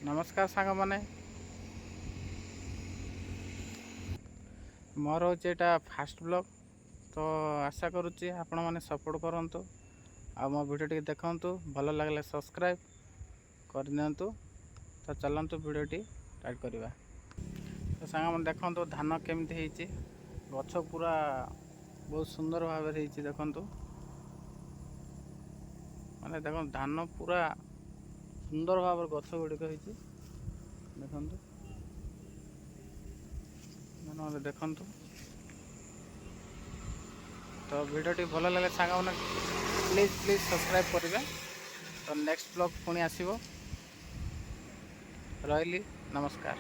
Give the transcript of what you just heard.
नमस्कार सांग मैंने मोर हूँ यहाँ फास्ट ब्लॉग तो आशा करुच्ची आपण मैंने सपोर्ट करूँ आ मो वीडियो टी देखु भल लगे सब्सक्राइब करनी तो चलतु वीडियो स्टार्ट करवा। तो सांग मैंने देखु धान केमती गछ पूरा बहुत सुंदर भाव देखु मैंने देख धान पूरा सुंदर भाव गछ गुड़िक देखु मैंने देखु। तो वीडियो भल लगे सांग मैंने प्लीज सब्सक्राइब करेंगे। तो नेक्स्ट ब्लॉग पुणी आसो रही नमस्कार।